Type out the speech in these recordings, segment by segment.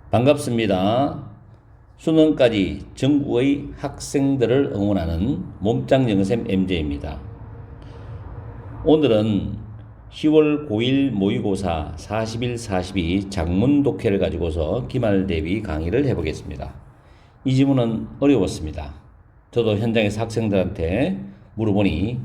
반갑습니다. 수능까지 전국의 학생들을 응원하는 몸짱 영쌤 MJ입니다. 오늘은 10월 9일 모의고사 41, 42 작문 독해를 가지고서 기말 대비 강의를 해보겠습니다. 이 지문은 어려웠습니다. 저도 현장에서 학생들한테 물어보니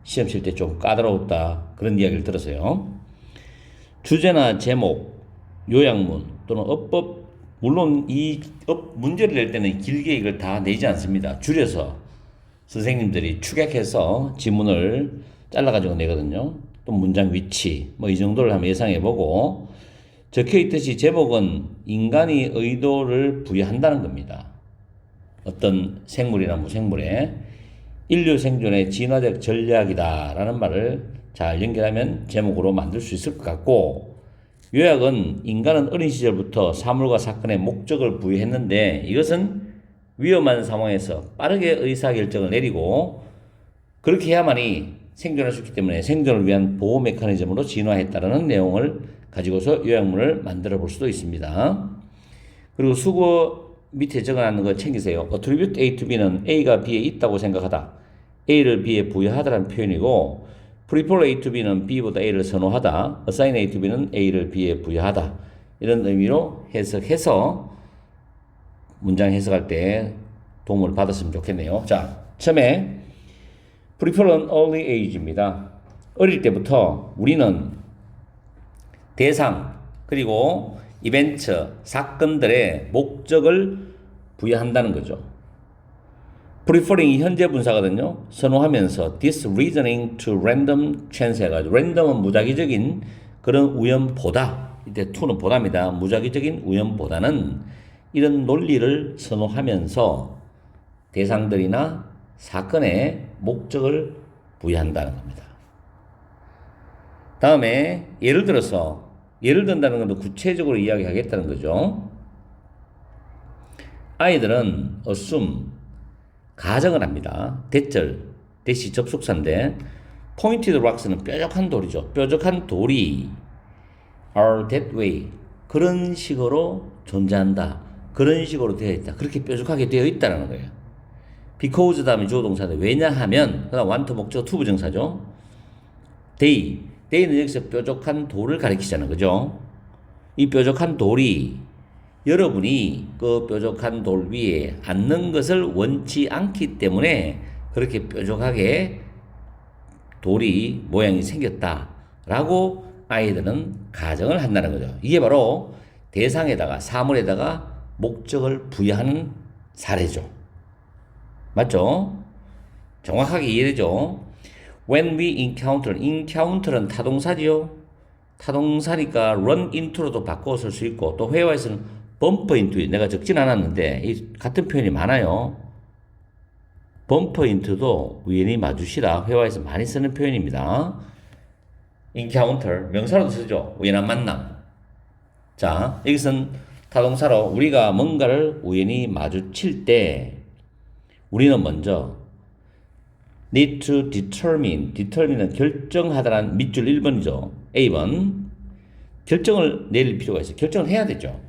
시험 칠 때 좀 까다로웠다 그런 이야기를 들었어요. 주제나 제목, 요약문 또는 어법, 물론 이 문제를 낼 때는 길게 이걸 다 내지 않습니다. 줄여서 선생님들이 축약해서 지문을 잘라가지고 내거든요. 또 문장 위치 뭐 이 정도를 한번 예상해보고, 적혀있듯이 제목은 인간이 의도를 부여한다는 겁니다. 어떤 생물이나 무생물에 인류 생존의 진화적 전략이다 라는 말을 잘 연결하면 제목으로 만들 수 있을 것 같고, 요약은 인간은 어린 시절부터 사물과 사건에 목적을 부여했는데 이것은 위험한 상황에서 빠르게 의사결정을 내리고 그렇게 해야만이 생존할 수 있기 때문에 생존을 위한 보호 메커니즘으로 진화했다는 내용을 가지고서 요약문을 만들어 볼 수도 있습니다. 그리고 수거 밑에 적어놨는 거 챙기세요. attribute A to B는 A가 B에 있다고 생각하다, A를 B에 부여하다라는 표현이고, prefer A to B는 B보다 A를 선호하다, assign A to B는 A를 B에 부여하다, 이런 의미로 해석해서 문장 해석할 때 도움을 받았으면 좋겠네요. 자, 처음에 prefer는 early age입니다. 어릴 때부터 우리는 대상 그리고 이벤트, 사건들의 목적을 부여한다는 거죠. preferring이 현재 분사거든요. 선호하면서 this reasoning to random chance 해가지고, random은 무작위적인 그런 우연보다, 이때 to는 보다입니다. 무작위적인 우연보다는 이런 논리를 선호하면서 대상들이나 사건에 목적을 부여한다는 겁니다. 다음에 예를 든다는 것도 구체적으로 이야기하겠다는 거죠. 아이들은 assume, 가정을 합니다. 대절, 대시 접속사인데 pointed rocks는 뾰족한 돌이죠. 뾰족한 돌이 are that way, 그런 식으로 존재한다, 그런 식으로 되어 있다, 그렇게 뾰족하게 되어 있다는 거예요. because 다음에 주어 동사인데 왜냐하면, 그다음 want 목적 to 부정사죠. they는 여기서 뾰족한 돌을 가리키자는 거죠. 이 뾰족한 돌이 여러분이 그 뾰족한 돌 위에 앉는 것을 원치 않기 때문에 그렇게 뾰족하게 돌이 모양이 생겼다라고 아이들은 가정을 한다는 거죠. 이게 바로 대상에다가 사물에다가 목적을 부여하는 사례죠. 맞죠? 정확하게 이해되죠? When we encounter는 타동사지요. 타동사니까 run into로도 바꿔 쓸 수 있고, 또 회화에서는 bump into, 내가 적진 않았는데 이 같은 표현이 많아요. bump into도 우연히 마주시다, 회화에서 많이 쓰는 표현입니다. encounter 명사로도 쓰죠. 우연한 만남. 자, 여기서는 타동사로 우리가 뭔가를 우연히 마주칠 때 우리는 먼저 need to determine은 결정하다라는 밑줄 1번이죠. A번 결정을 내릴 필요가 있어요. 결정을 해야 되죠.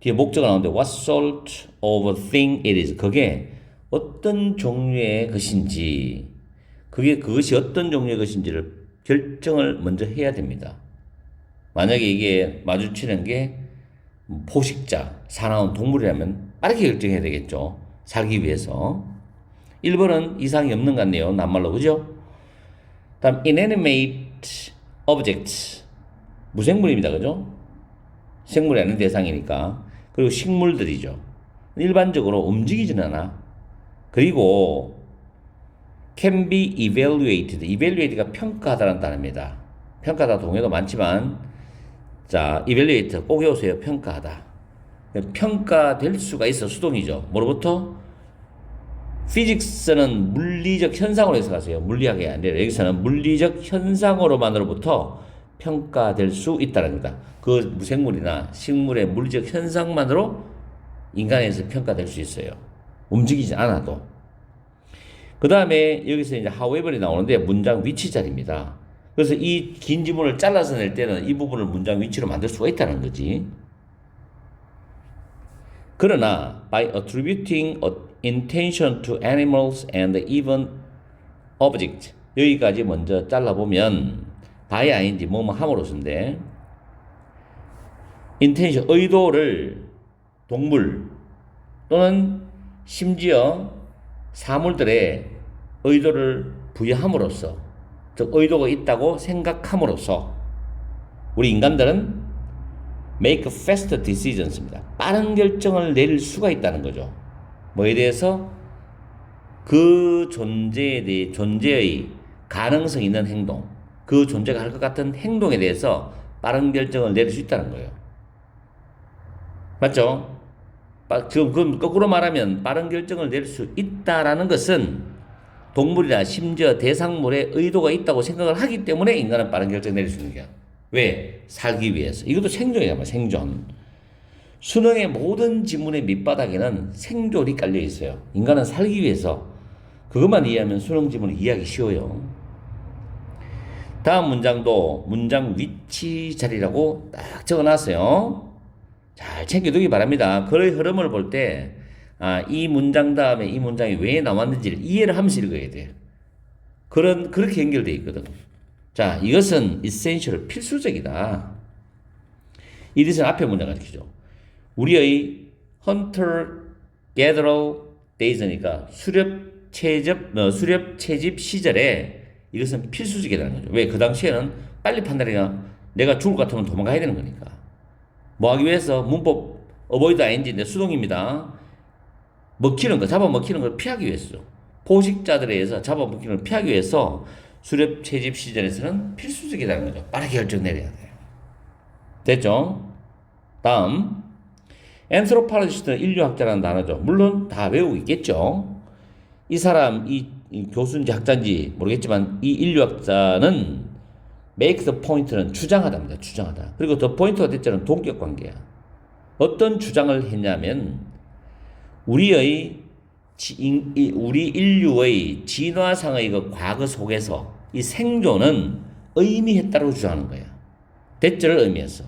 뒤에 목적가 나오는데 what sort of thing it is, 그게 어떤 종류의 것인지, 그것이 어떤 종류의 것인지를 결정을 먼저 해야 됩니다. 만약에 이게 마주치는 게 포식자, 사나운 동물이라면 빠르게 결정해야 되겠죠. 살기 위해서. 1번은 이상이 없는 것 같네요. 낱말로, 그죠? 다음 inanimate objects, 무생물입니다. 그죠? 생물이 아닌 대상이니까. 그리고 식물들이죠. 일반적으로 움직이지는 않아. 그리고 can be evaluated가 평가하다라는 단어입니다. 평가하다 동의어도 많지만, 자, evaluate 꼭 외우세요. 평가하다. 평가될 수가 있어. 수동이죠. 뭐로부터? 피직스는 물리적 현상으로 해석하세요. 물리학이 아니라 여기서는 물리적 현상으로만으로부터 평가될 수 있다는 겁니다. 그 무생물이나 식물의 물리적 현상만으로 인간에서 평가될 수 있어요. 움직이지 않아도. 그 다음에 여기서 이제 however이 나오는데 문장 위치 자리입니다. 그래서 이 긴 지문을 잘라서 낼 때는 이 부분을 문장 위치로 만들 수가 있다는 거지. 그러나 by attributing intention to animals and even object 여기까지 먼저 잘라보면 by ing 뭐뭐 함으로써인데 intention 의도를 동물 또는 심지어 사물들의 의도를 부여함으로써 즉 의도가 있다고 생각함으로써 우리 인간들은 make fast decisions입니다. 빠른 결정을 내릴 수가 있다는 거죠. 뭐에 대해서? 그 존재의 가능성 있는 행동, 그 존재가 할 것 같은 행동에 대해서 빠른 결정을 내릴 수 있다는 거예요. 맞죠? 지금 거꾸로 말하면 빠른 결정을 내릴 수 있다라는 것은 동물이나 심지어 대상물의 의도가 있다고 생각을 하기 때문에 인간은 빠른 결정을 내릴 수 있는 거야. 왜? 살기 위해서. 이것도 생존이야, 생존. 수능의 모든 지문의 밑바닥에는 생존이 깔려 있어요. 인간은 살기 위해서. 그것만 이해하면 수능 지문을 이해하기 쉬워요. 다음 문장도 문장 위치 자리라고 딱 적어놨어요. 잘 챙겨두기 바랍니다. 글의 흐름을 볼 때, 이 문장 다음에 이 문장이 왜 나왔는지를 이해를 하면서 읽어야 돼요. 그렇게 연결되어 있거든. 자, 이것은 essential, 필수적이다. 이 뜻은 앞에 문장 가르치죠. 우리의 hunter gatherer days니까 수렵 채집 시절에 이것은 필수적이라는 거죠. 왜? 그 당시에는 빨리 판단해야 내가 죽을 것 같으면 도망가야 되는 거니까. 뭐 하기 위해서 문법 avoid ing인데 수동입니다. 잡아먹히는 걸 피하기 위해서죠. 포식자들에 의해서 잡아먹히는 걸 피하기 위해서 수렵 채집 시절에서는 필수적이라는 거죠. 빠르게 결정 내려야 돼요. 됐죠? 다음 anthropologist는 인류학자라는 단어죠. 물론 다 외우고 있겠죠. 이 사람 이 교수인지 학자인지 모르겠지만 이 인류학자는 make the point는 주장하답니다. 주장하다. 그리고 the point가 됐자는 동격 관계야. 어떤 주장을 했냐면 우리 인류의 진화상의 그 과거 속에서 이 생존은 의미했다고 주장하는 거야. 대절을 의미했어.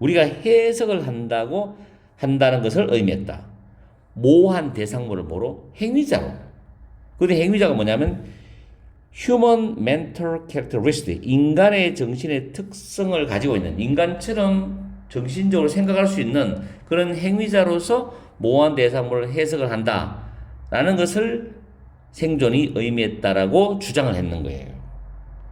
우리가 해석을 한다는 것을 의미했다. 모호한 대상물을 뭐로? 행위자로. 근데 행위자가 뭐냐면 human mental characteristic, 인간의 정신의 특성을 가지고 있는 인간처럼 정신적으로 생각할 수 있는 그런 행위자로서 모호한 대상물을 해석을 한다라는 것을 생존이 의미했다라고 주장을 했는 거예요.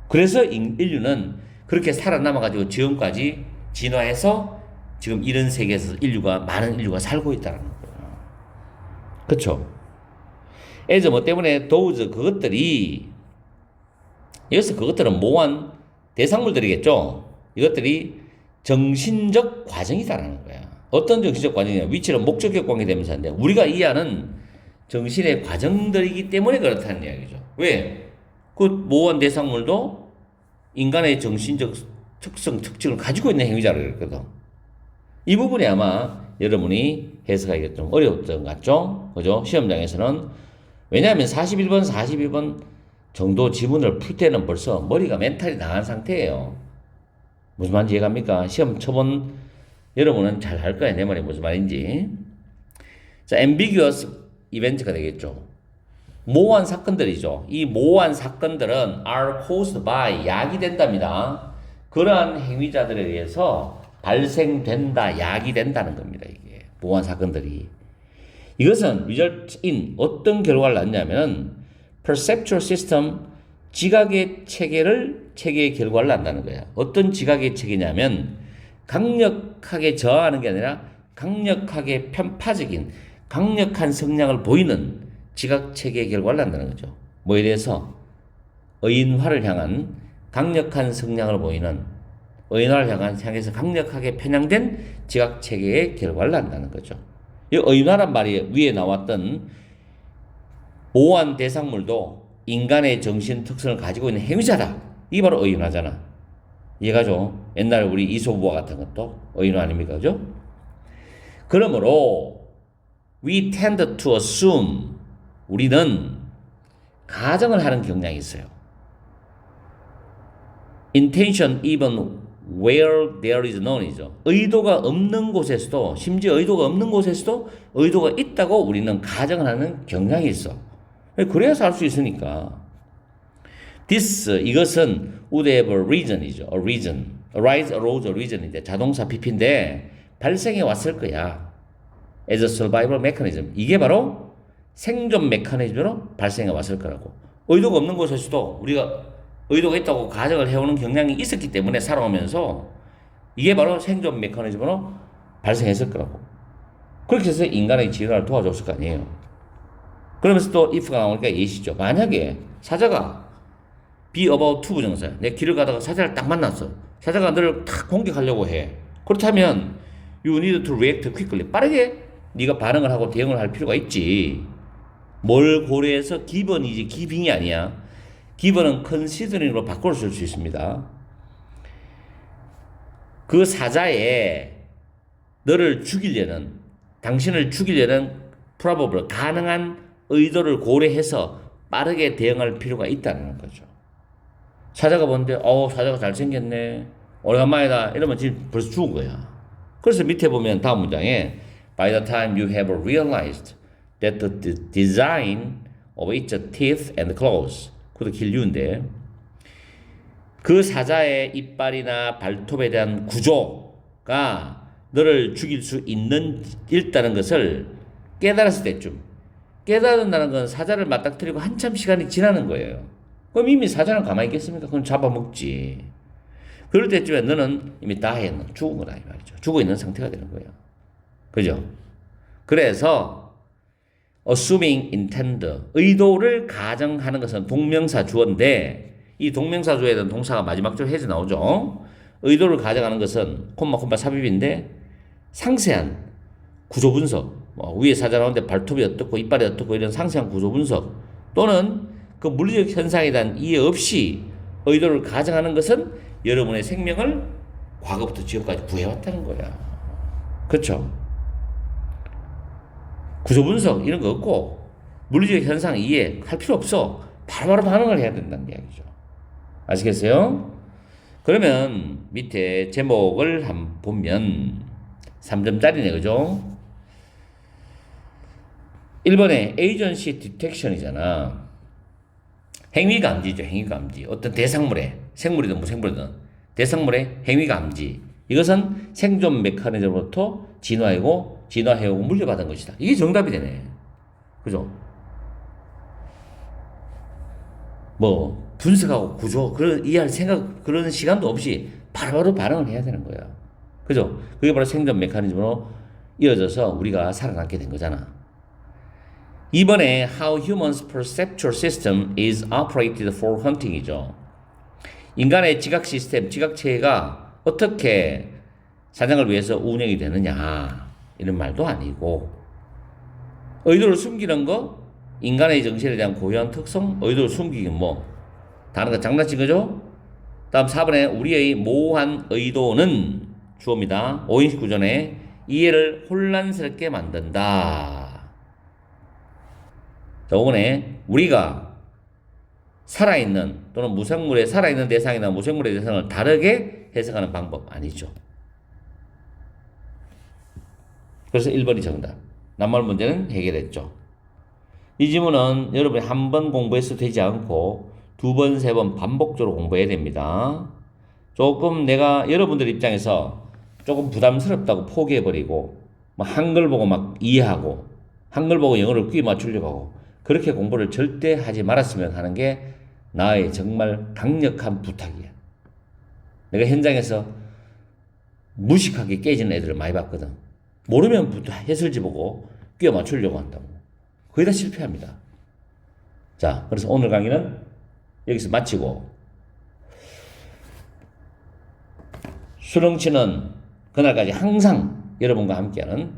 그래서 인류는 그렇게 살아남아가지고 지금까지 진화해서 지금 이런 세계에서 많은 인류가 살고 있다는 거예요. 그렇죠? as 뭐 때문에 those 그것들은 모호한 대상물들이겠죠. 이것들이 정신적 과정이다라는 거야. 어떤 정신적 과정이냐? 위치는 목적격 관계되면서 하는데 우리가 이해하는 정신의 과정들이기 때문에 그렇다는 이야기죠. 왜? 그 모호한 대상물도 인간의 정신적 특징을 가지고 있는 행위자라고 그랬거든. 이 부분이 아마 여러분이 해석하기가 좀 어려웠던 것 같죠? 그죠? 시험장에서는. 왜냐하면 41번, 42번 정도 지문을 풀 때는 벌써 머리가 멘탈이 나간 상태예요. 무슨 말인지 이해갑니까? 시험 쳐본 여러분은 잘 할 거예요. 내 말이 무슨 말인지. 자, ambiguous 이벤트가 되겠죠. 모호한 사건들이죠. 이 모호한 사건들은 are caused by 야기된답니다. 그러한 행위자들에 의해서 발생된다, 야기된다는 겁니다. 이게 모호한 사건들이. 이것은 result in 어떤 결과를 낳냐면 perceptual system 지각의 체계의 결과를 낳는다는 거야. 어떤 지각의 체계냐면 강력하게 저하하는 게 아니라 강력하게 편파적인 강력한 성향을 보이는 지각 체계의 결과를 낳는다는 거죠. 뭐에 대해서? 의인화를 향한 강력한 성향을 보이는 의인화를 향해서 강력하게 편향된 지각 체계의 결과를 낳는다는 거죠. 이 의인화란 말이 위에 나왔던 모호한 대상물도 인간의 정신 특성을 가지고 있는 행위자다. 이게 바로 의인화잖아. 이해가죠? 옛날에 우리 이소부화 같은 것도 의인화 아닙니까? 그죠? 그러므로 we tend to assume 우리는 가정을 하는 경향이 있어요. intention even where there is none이죠. 의도가 없는 곳에서도, 심지어 의도가 없는 곳에서도 의도가 있다고 우리는 가정을 하는 경향이 있어. 그래야 할 수 있으니까. This, 이것은 would have a reason이죠. A reason. Arise, arose, a reason인데 자동사 PP인데 발생해 왔을 거야. As a survival mechanism. 이게 바로 생존 메커니즘으로 발생해 왔을 거라고. 의도가 없는 곳에서도 우리가 의도가 있다고 가정을 해오는 경향이 있었기 때문에 살아오면서 이게 바로 생존 메커니즘으로 발생했을 거라고. 그렇게 해서 인간의 진화를 도와줬을 거 아니에요. 그러면서 또 if가 나오니까 예시죠. 만약에 사자가 be about to 부정사야. 내 길을 가다가 사자를 딱 만났어. 사자가 너를 탁 공격하려고 해. 그렇다면 you need to react quickly. 빠르게 네가 반응을 하고 대응을 할 필요가 있지. 뭘 고려해서 기본이지 기빙이 아니야. 기본은 컨시더링으로 바꿔 쓸 수 있습니다. 그 사자에 너를 죽이려는, 당신을 죽이려는 probable, 가능한 의도를 고려해서 빠르게 대응할 필요가 있다는 거죠. 사자가 보는데 사자가 잘생겼네, 오래간만이다 이러면 지금 벌써 죽은 거야. 그래서 밑에 보면 다음 문장에 By the time you have realized that the design of its teeth and claws could kill you인데, 그 사자의 이빨이나 발톱에 대한 구조가 너를 죽일 수 있다는 것을 깨달았을 때쯤, 깨달은다는 건 사자를 맞닥뜨리고 한참 시간이 지나는 거예요. 그럼 이미 사자는 가만히 있겠습니까? 그럼 잡아먹지. 그럴 때쯤에 너는 이미 다했는, 죽은 거다 이 말이죠. 죽어 있는 상태가 되는 거예요. 그죠? 그래서 assuming intend, 의도를 가정하는 것은 동명사 주어인데, 이 동명사 주어에 대한 동사가 마지막 줄 해서 나오죠. 의도를 가정하는 것은 콤마 삽입인데 상세한 구조 분석, 위에 사자 나오는데 발톱이 어떻고 이빨이 어떻고 이런 상세한 구조 분석 또는 그 물리적 현상에 대한 이해 없이 의도를 가정하는 것은 여러분의 생명을 과거부터 지금까지 구해왔다는 거야. 그렇죠? 구조 분석 이런 거 없고 물리적 현상 이해할 필요 없어. 바로바로 반응을 해야 된다는 이야기죠. 아시겠어요? 그러면 밑에 제목을 한번 보면 3점짜리네, 그죠? 1번에 agency detection이잖아. 행위감지죠, 행위감지. 어떤 대상물의, 생물이든 무생물이든 대상물의 행위감지. 이것은 생존 메커니즘으로부터 진화해오고 물려받은 것이다. 이게 정답이 되네. 그죠? 분석하고 구조, 이해할 생각, 그런 시간도 없이 바로바로 반응을 해야 되는 거야. 그죠? 그게 바로 생존 메커니즘으로 이어져서 우리가 살아남게 된 거잖아. 이번에 How humans' perceptual system is operated for hunting이죠. 인간의 지각 시스템, 지각체가 어떻게 사냥을 위해서 운영이 되느냐 이런 말도 아니고, 의도를 숨기는 거, 인간의 정신에 대한 고유한 특성, 의도를 숨기긴 단어가 장난친 거죠? 다음 4번에 우리의 모호한 의도는 주어입니다. 5인식 구조네. 이해를 혼란스럽게 만든다. 자, 5번에 우리가 살아있는 또는 무생물의 살아있는 대상이나 무생물의 대상을 다르게 해석하는 방법 아니죠. 그래서 1번이 정답. 낱말 문제는 해결했죠. 이 지문은 여러분이 한 번 공부해서 되지 않고 2번, 3번 반복적으로 공부해야 됩니다. 조금 내가 여러분들 입장에서 조금 부담스럽다고 포기해버리고 한글 보고 막 이해하고 한글 보고 영어를 끼 맞추려고 하고 그렇게 공부를 절대 하지 말았으면 하는 게 나의 정말 강력한 부탁이야. 내가 현장에서 무식하게 깨지는 애들을 많이 봤거든. 모르면 해설지 보고 끼워 맞추려고 한다고. 거의 다 실패합니다. 자, 그래서 오늘 강의는 여기서 마치고 수능치는 그날까지 항상 여러분과 함께하는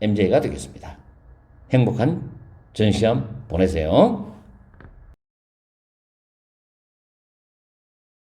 MJ가 되겠습니다. 행복한 전시험 보내세요.